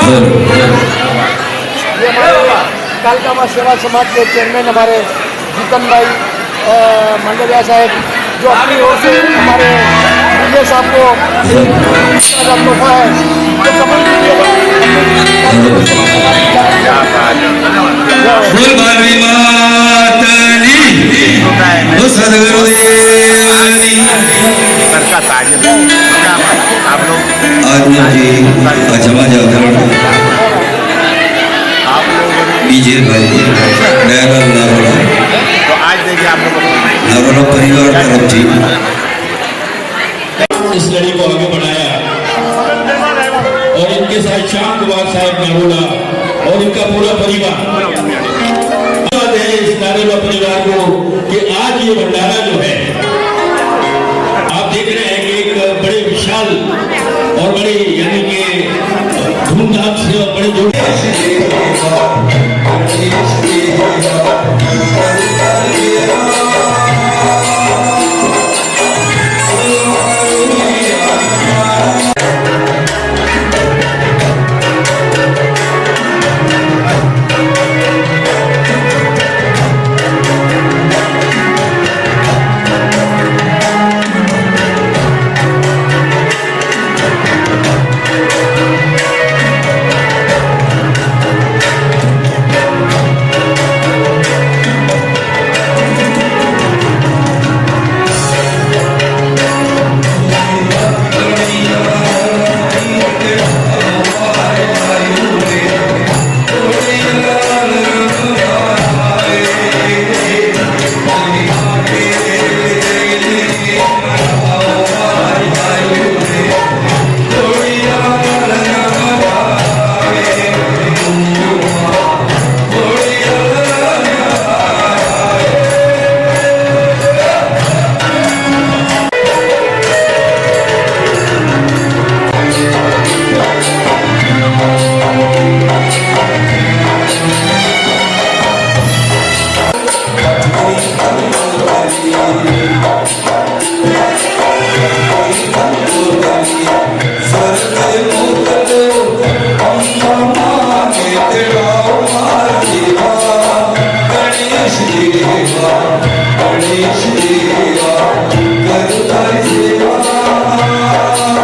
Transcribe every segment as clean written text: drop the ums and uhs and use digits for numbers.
ये हमारे कालकामा सेवा समाज के चेयरमैन हमारे जीतन भाई मंडलिया साहब, जो अपनी ओर से हमारे विजय साहब को तोहफा है जो कमल विजय भाई दयालाल नारोला, तो आज देखिए आप लोग नारोला परिवार तरफ जी इस लड़ी को आगे बढ़ाया और इनके साथ श्याम कुमार साहब नारोला और इनका पूरा परिवार है इस नारोला परिवार को कि आज ये भंडारा जो है आप देख रहे हैं कि एक बड़े विशाल और बड़े यानी कि धूमधाम से और बड़े जोर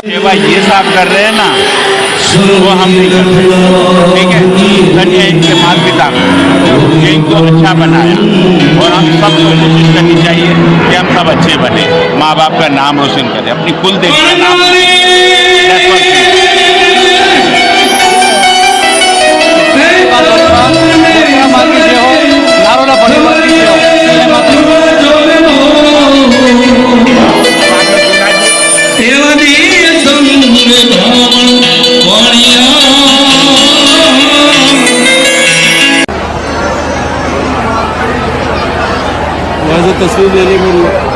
सेवा ये साहब कर रहे हैं ना, वो हम नहीं कर रहे, ठीक है। धन्य इनके माता पिता जो इनको अच्छा बनाया, और हम सब को कोशिश करनी चाहिए कि हम सब अच्छे बने, माँ बाप का नाम रोशन करें, अपनी कुल देश का नाम। तस्वीर लेने के लिए